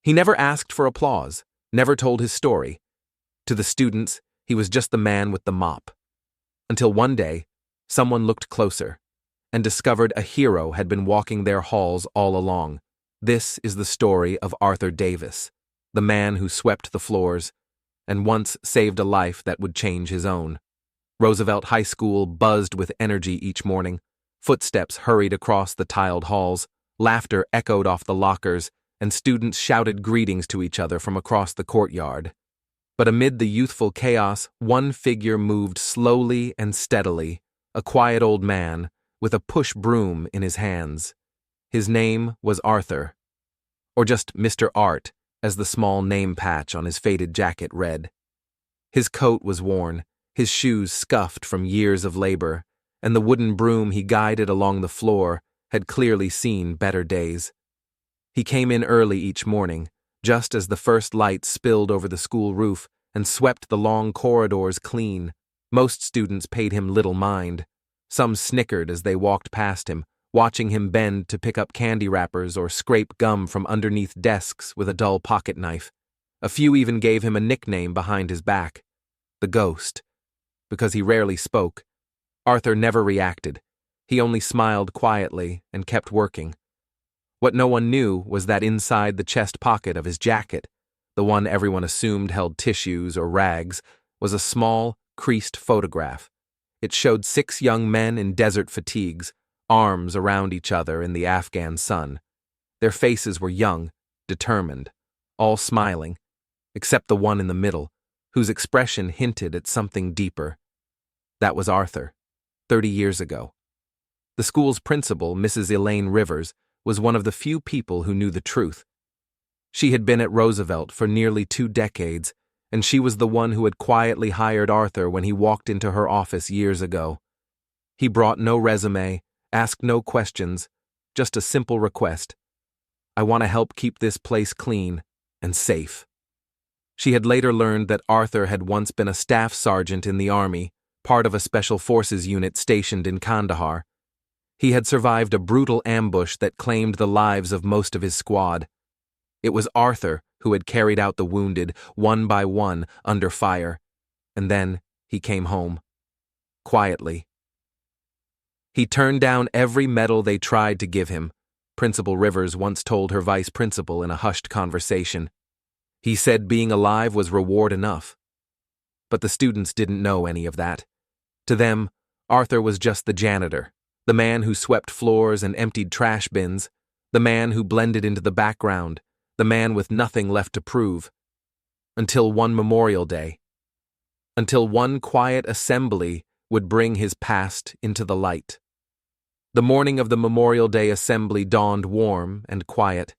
He never asked for applause, never told his story. To the students, he was just the man with the mop. Until one day, someone looked closer and discovered a hero had been walking their halls all along. This is the story of Arthur Davis, the man who swept the floors and once saved a life that would change his own. Roosevelt High School buzzed with energy each morning. Footsteps hurried across the tiled halls, laughter echoed off the lockers, and students shouted greetings to each other from across the courtyard. But amid the youthful chaos, one figure moved slowly and steadily, a quiet old man with a push broom in his hands. His name was Arthur, or just Mr. Art, as the small name patch on his faded jacket read. His coat was worn, his shoes scuffed from years of labor, and the wooden broom he guided along the floor had clearly seen better days. He came in early each morning, just as the first light spilled over the school roof and swept the long corridors clean. Most students paid him little mind. Some snickered as they walked past him, watching him bend to pick up candy wrappers or scrape gum from underneath desks with a dull pocket knife. A few even gave him a nickname behind his back, the Ghost. Because he rarely spoke, Arthur never reacted. He only smiled quietly and kept working. What no one knew was that inside the chest pocket of his jacket, the one everyone assumed held tissues or rags, was a small, creased photograph. It showed 6 young men in desert fatigues, arms around each other in the Afghan sun. Their faces were young, determined, all smiling, except the one in the middle, whose expression hinted at something deeper. That was Arthur, 30 years ago. The school's principal, Mrs. Elaine Rivers, was one of the few people who knew the truth. She had been at Roosevelt for nearly 2 decades, and she was the one who had quietly hired Arthur when he walked into her office years ago. He brought no resume, asked no questions, just a simple request. I want to help keep this place clean and safe. She had later learned that Arthur had once been a staff sergeant in the army, part of a special forces unit stationed in Kandahar. He had survived a brutal ambush that claimed the lives of most of his squad. It was Arthur who had carried out the wounded, one by one, under fire. And then he came home. Quietly. He turned down every medal they tried to give him, Principal Rivers once told her vice principal in a hushed conversation. He said being alive was reward enough. But the students didn't know any of that. To them, Arthur was just the janitor, the man who swept floors and emptied trash bins, the man who blended into the background, the man with nothing left to prove. Until one Memorial Day. Until one quiet assembly would bring his past into the light. The morning of the Memorial Day assembly dawned warm and quiet.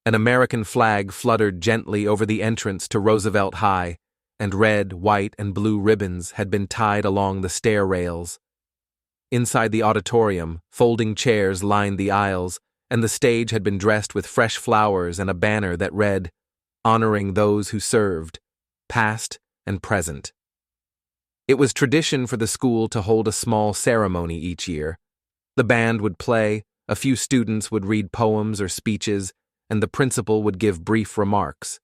An American flag fluttered gently over the entrance to Roosevelt High, and red, white, and blue ribbons had been tied along the stair rails. Inside the auditorium, folding chairs lined the aisles, and the stage had been dressed with fresh flowers and a banner that read, "Honoring those who served, past and present." It was tradition for the school to hold a small ceremony each year. The band would play, a few students would read poems or speeches, and the principal would give brief remarks.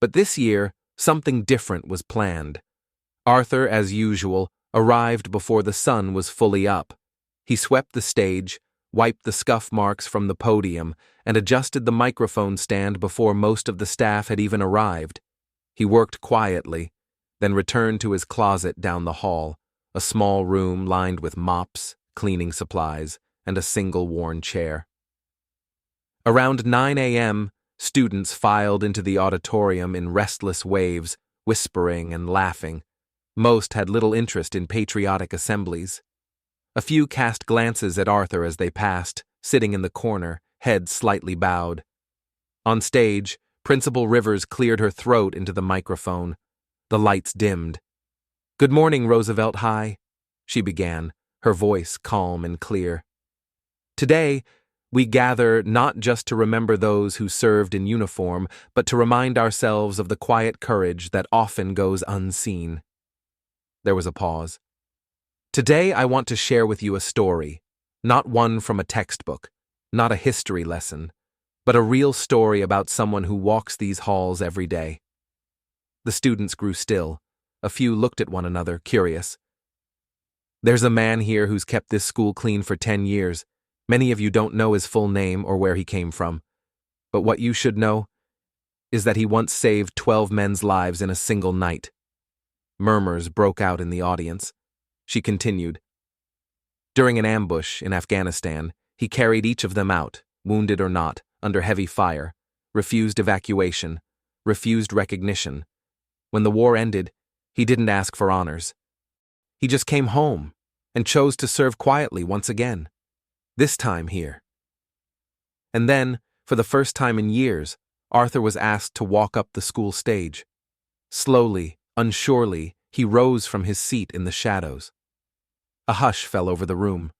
But this year, something different was planned. Arthur, as usual, arrived before the sun was fully up. He swept the stage, wiped the scuff marks from the podium, and adjusted the microphone stand before most of the staff had even arrived. He worked quietly, then returned to his closet down the hall, a small room lined with mops, cleaning supplies, and a single worn chair. Around 9 a.m., students filed into the auditorium in restless waves, whispering and laughing. Most had little interest in patriotic assemblies. A few cast glances at Arthur as they passed, sitting in the corner, head slightly bowed. On stage, Principal Rivers cleared her throat into the microphone. The lights dimmed. "Good morning, Roosevelt High," she began, her voice calm and clear. "Today, we gather not just to remember those who served in uniform, but to remind ourselves of the quiet courage that often goes unseen." There was a pause. "Today I want to share with you a story, not one from a textbook, not a history lesson, but a real story about someone who walks these halls every day. The students grew still. A few looked at one another, curious. There's a man here who's kept this school clean for 10 years. Many of you don't know his full name or where he came from. But what you should know is that he once saved 12 men's lives in a single night. Murmurs broke out in the audience. She continued. During an ambush in Afghanistan, he carried each of them out, wounded or not, under heavy fire, refused evacuation, refused recognition. When the war ended, he didn't ask for honors. He just came home and chose to serve quietly once again, this time here. And then, for the first time in years, Arthur was asked to walk up the school stage. Slowly, unsurely, he rose from his seat in the shadows. A hush fell over the room.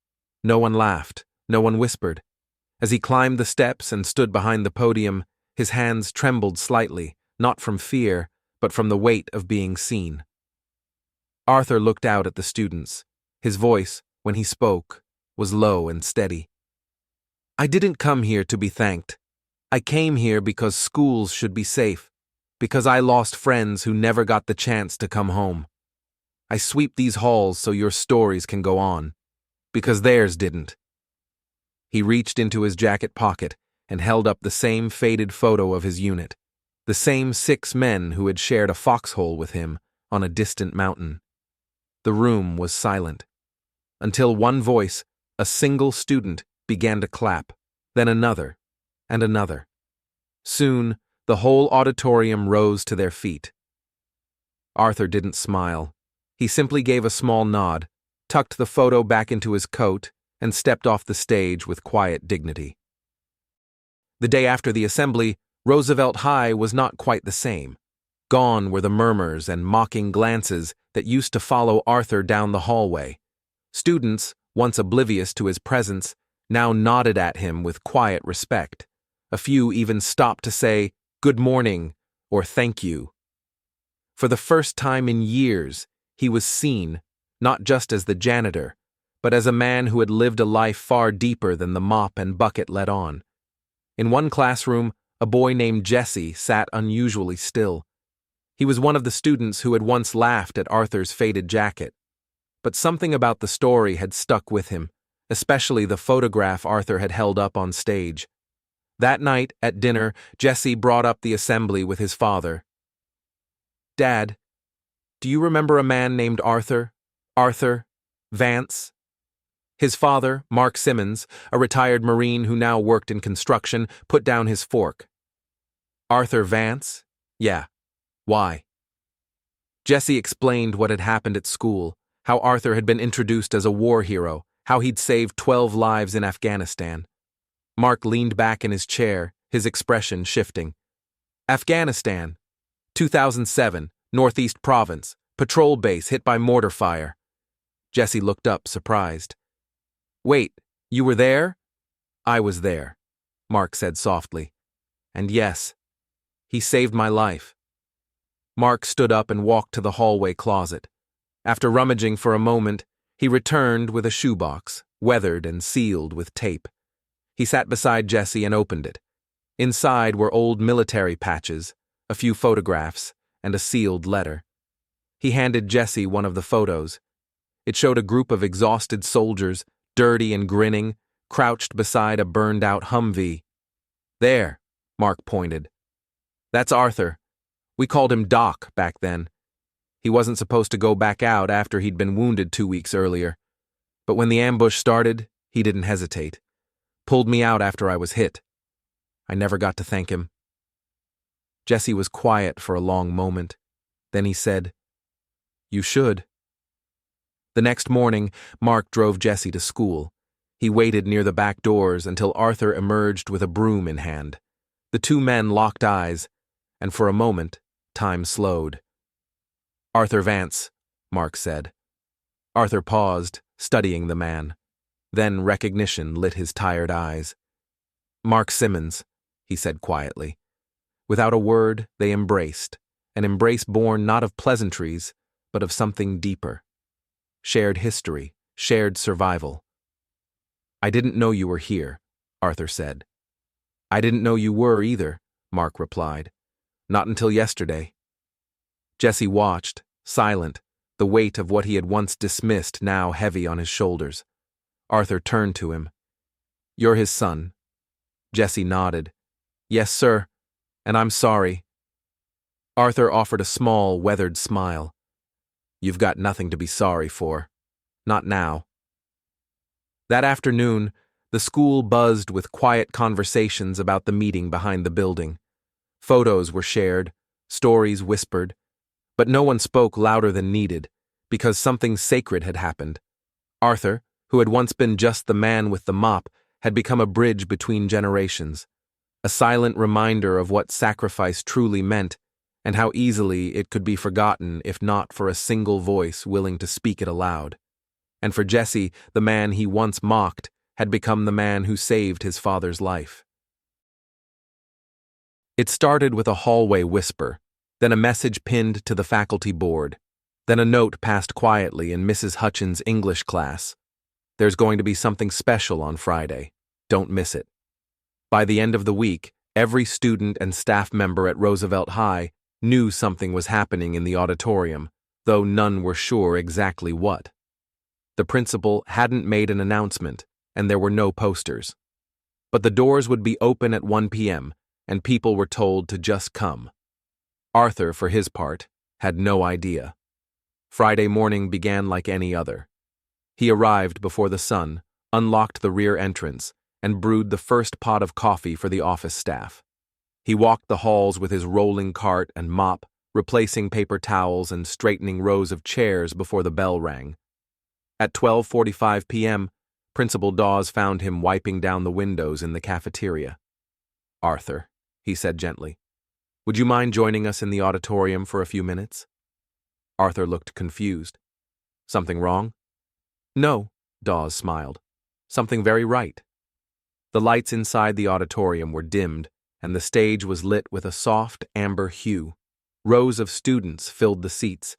No one laughed, no one whispered. As he climbed the steps and stood behind the podium, his hands trembled slightly, not from fear, but from the weight of being seen. Arthur looked out at the students. His voice, when he spoke, was low and steady. I didn't come here to be thanked. I came here because schools should be safe, because I lost friends who never got the chance to come home. I sweep these halls so your stories can go on, because theirs didn't. He reached into his jacket pocket and held up the same faded photo of his unit, the same 6 men who had shared a foxhole with him on a distant mountain. The room was silent, until one voice, a single student, began to clap, then another, and another. Soon, the whole auditorium rose to their feet. Arthur didn't smile. He simply gave a small nod, tucked the photo back into his coat, and stepped off the stage with quiet dignity. The day after the assembly, Roosevelt High was not quite the same. Gone were the murmurs and mocking glances that used to follow Arthur down the hallway. Students, once oblivious to his presence, now nodded at him with quiet respect. A few even stopped to say, "Good morning," or "Thank you." For the first time in years, he was seen, not just as the janitor, but as a man who had lived a life far deeper than the mop and bucket let on. In one classroom, a boy named Jesse sat unusually still. He was one of the students who had once laughed at Arthur's faded jacket. But something about the story had stuck with him, especially the photograph Arthur had held up on stage. That night, at dinner, Jesse brought up the assembly with his father. "Dad, do you remember a man named Arthur? Arthur Vance?" His father, Mark Simmons, a retired Marine who now worked in construction, put down his fork. "Arthur Vance? Yeah. Why?" Jesse explained what had happened at school, how Arthur had been introduced as a war hero, how he'd saved 12 lives in Afghanistan. Mark leaned back in his chair, his expression shifting. "Afghanistan, 2007, Northeast Province, patrol base hit by mortar fire." Jesse looked up, surprised. "Wait, you were there?" "I was there," Mark said softly. "And yes, he saved my life." Mark stood up and walked to the hallway closet. After rummaging for a moment, he returned with a shoebox, weathered and sealed with tape. He sat beside Jesse and opened it. Inside were old military patches, a few photographs, and a sealed letter. He handed Jesse one of the photos. It showed a group of exhausted soldiers, dirty and grinning, crouched beside a burned-out Humvee. "There," Mark pointed. "That's Arthur. We called him Doc back then. He wasn't supposed to go back out after he'd been wounded 2 weeks earlier. But when the ambush started, he didn't hesitate. Pulled me out after I was hit. I never got to thank him." Jesse was quiet for a long moment. Then he said, "You should." The next morning, Mark drove Jesse to school. He waited near the back doors until Arthur emerged with a broom in hand. The 2 men locked eyes, and for a moment, time slowed. "Arthur Vance," Mark said. Arthur paused, studying the man. Then recognition lit his tired eyes. "Mark Simmons," he said quietly. Without a word, they embraced, an embrace born not of pleasantries, but of something deeper. Shared history, shared survival. "I didn't know you were here," Arthur said. I didn't know you were either, Mark replied. Not until yesterday. Jesse watched, silent, the weight of what he had once dismissed now heavy on his shoulders. Arthur turned to him. You're his son. Jesse nodded. Yes, sir, and I'm sorry. Arthur offered a small, weathered smile. You've got nothing to be sorry for. Not now. That afternoon, the school buzzed with quiet conversations about the meeting behind the building. Photos were shared, stories whispered, but no one spoke louder than needed, because something sacred had happened. Arthur, who had once been just the man with the mop, had become a bridge between generations, a silent reminder of what sacrifice truly meant, and how easily it could be forgotten if not for a single voice willing to speak it aloud. And for Jesse, the man he once mocked had become the man who saved his father's life. It started with a hallway whisper, then a message pinned to the faculty board, then a note passed quietly in Mrs. Hutchins' English class. There's going to be something special on Friday. Don't miss it. By the end of the week, every student and staff member at Roosevelt High knew something was happening in the auditorium, though none were sure exactly what. The principal hadn't made an announcement, and there were no posters. But the doors would be open at 1 p.m., and people were told to just come. Arthur, for his part, had no idea. Friday morning began like any other. He arrived before the sun, unlocked the rear entrance, and brewed the first pot of coffee for the office staff. He walked the halls with his rolling cart and mop, replacing paper towels and straightening rows of chairs before the bell rang. At 12:45 p.m., Principal Dawes found him wiping down the windows in the cafeteria. Arthur, he said gently, would you mind joining us in the auditorium for a few minutes? Arthur looked confused. Something wrong? No, Dawes smiled. Something very right. The lights inside the auditorium were dimmed, and the stage was lit with a soft amber hue. Rows of students filled the seats.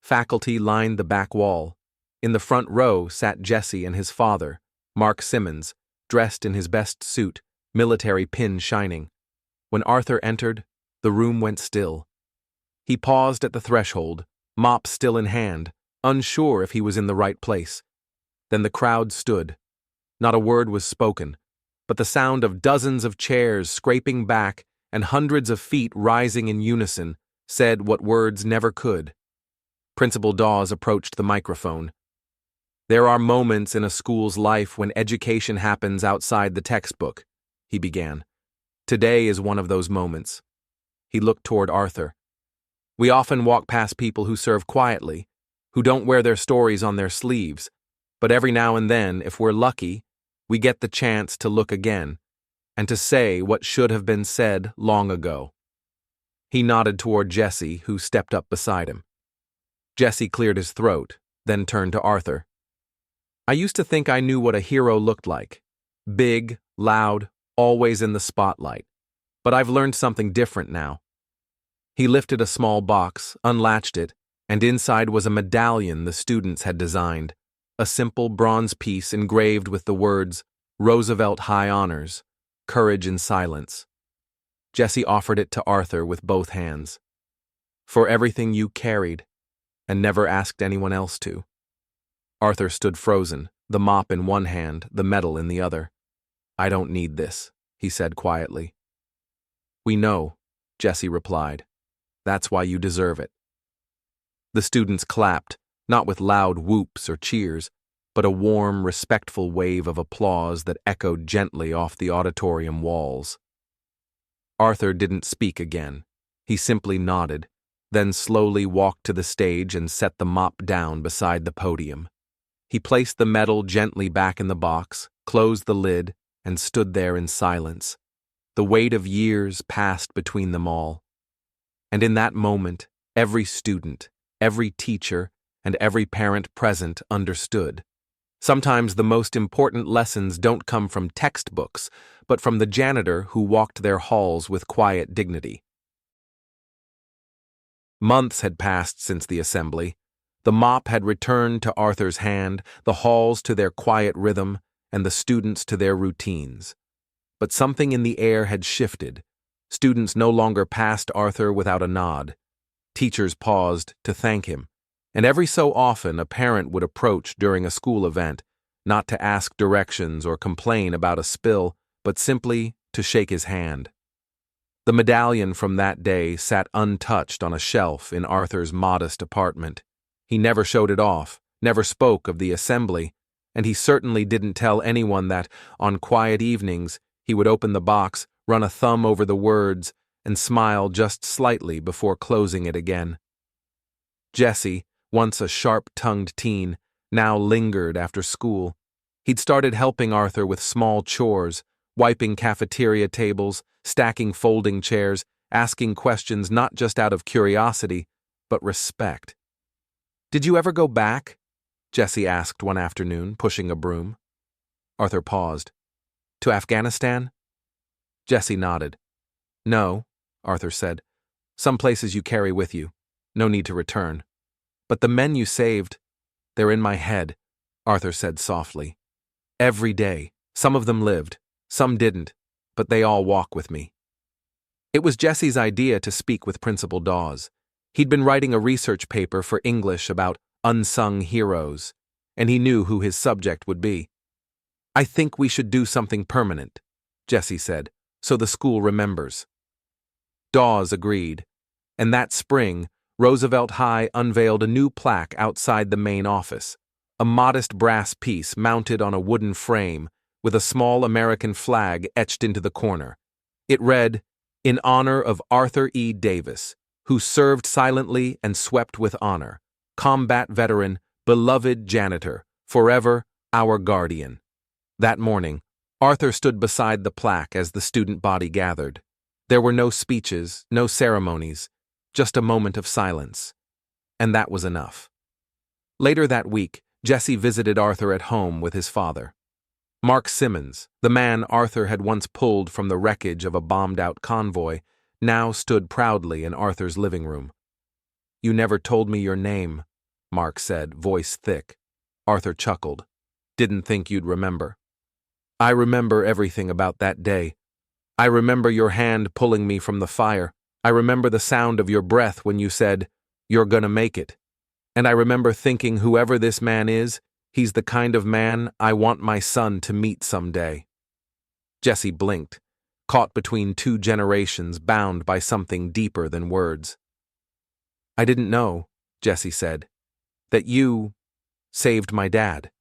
Faculty lined the back wall. In the front row sat Jesse and his father, Mark Simmons, dressed in his best suit, military pin shining. When Arthur entered, the room went still. He paused at the threshold, mop still in hand, unsure if he was in the right place. Then the crowd stood. Not a word was spoken, but the sound of dozens of chairs scraping back and hundreds of feet rising in unison said what words never could. Principal Dawes approached the microphone. There are moments in a school's life when education happens outside the textbook, he began. Today is one of those moments. He looked toward Arthur. We often walk past people who serve quietly, who don't wear their stories on their sleeves, but every now and then, if we're lucky, we get the chance to look again, and to say what should have been said long ago. He nodded toward Jesse, who stepped up beside him. Jesse cleared his throat, then turned to Arthur. I used to think I knew what a hero looked like. Big, loud, always in the spotlight. But I've learned something different now. He lifted a small box, unlatched it, and inside was a medallion the students had designed, a simple bronze piece engraved with the words, Roosevelt High Honors, Courage in Silence. Jesse offered it to Arthur with both hands. For everything you carried, and never asked anyone else to. Arthur stood frozen, the mop in one hand, the medal in the other. I don't need this, he said quietly. We know, Jesse replied. That's why you deserve it. The students clapped, not with loud whoops or cheers, but a warm, respectful wave of applause that echoed gently off the auditorium walls. Arthur didn't speak again. He simply nodded, then slowly walked to the stage and set the mop down beside the podium. He placed the medal gently back in the box, closed the lid, and stood there in silence. The weight of years passed between them all. And in that moment, every student, every teacher, and every parent present understood. Sometimes the most important lessons don't come from textbooks, but from the janitor who walked their halls with quiet dignity. Months had passed since the assembly. The mop had returned to Arthur's hand, the halls to their quiet rhythm, and the students to their routines. but something in the air had shifted. Students no longer passed Arthur without a nod. Teachers paused to thank him, and every so often a parent would approach during a school event, not to ask directions or complain about a spill, but simply to shake his hand. The medallion from that day sat untouched on a shelf in Arthur's modest apartment. He never showed it off, never spoke of the assembly, and he certainly didn't tell anyone that, on quiet evenings, he would open the box, run a thumb over the words, and smile just slightly before closing it again. Jesse, once a sharp-tongued teen, now lingered after school. He'd started helping Arthur with small chores, wiping cafeteria tables, stacking folding chairs, asking questions not just out of curiosity, but respect. "Did you ever go back?" Jesse asked one afternoon, pushing a broom. Arthur paused. "To Afghanistan?" Jesse nodded. "No," Arthur said. "Some places you carry with you. No need to return. But the men you saved, they're in my head," Arthur said softly. "Every day. Some of them lived, some didn't, but they all walk with me." It was Jesse's idea to speak with Principal Dawes. He'd been writing a research paper for English about unsung heroes, and he knew who his subject would be. "I think we should do something permanent," Jesse said, "so the school remembers." Dawes agreed, and that spring, Roosevelt High unveiled a new plaque outside the main office, a modest brass piece mounted on a wooden frame with a small American flag etched into the corner. It read, "In honor of Arthur E. Davis, who served silently and swept with honor, combat veteran, beloved janitor, forever our guardian." That morning, Arthur stood beside the plaque as the student body gathered. There were no speeches, no ceremonies, just a moment of silence. And that was enough. Later that week, Jesse visited Arthur at home with his father. Mark Simmons, the man Arthur had once pulled from the wreckage of a bombed-out convoy, now stood proudly in Arthur's living room. "You never told me your name," Mark said, voice thick. Arthur chuckled. "Didn't think you'd remember." "I remember everything about that day. I remember your hand pulling me from the fire. I remember the sound of your breath when you said, 'You're gonna make it.' And I remember thinking whoever this man is, he's the kind of man I want my son to meet someday." Jesse blinked, caught between two generations bound by something deeper than words. "I didn't know," Jesse said, "that you saved my dad."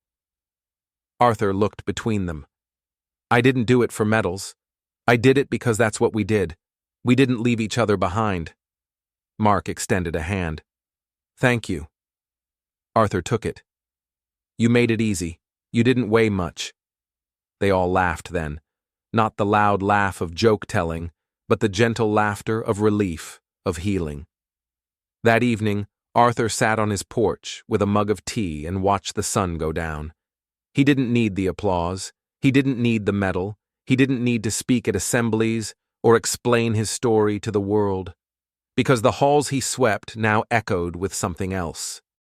Arthur looked between them. "I didn't do it for medals. I did it because that's what we did. We didn't leave each other behind." Mark extended a hand. "Thank you." Arthur took it. "You made it easy. You didn't weigh much." They all laughed then, not the loud laugh of joke-telling, but the gentle laughter of relief, of healing. That evening, Arthur sat on his porch with a mug of tea and watched the sun go down. He didn't need the applause. He didn't need the medal. He didn't need to speak at assemblies or explain his story to the world, because the halls he swept now echoed with something else.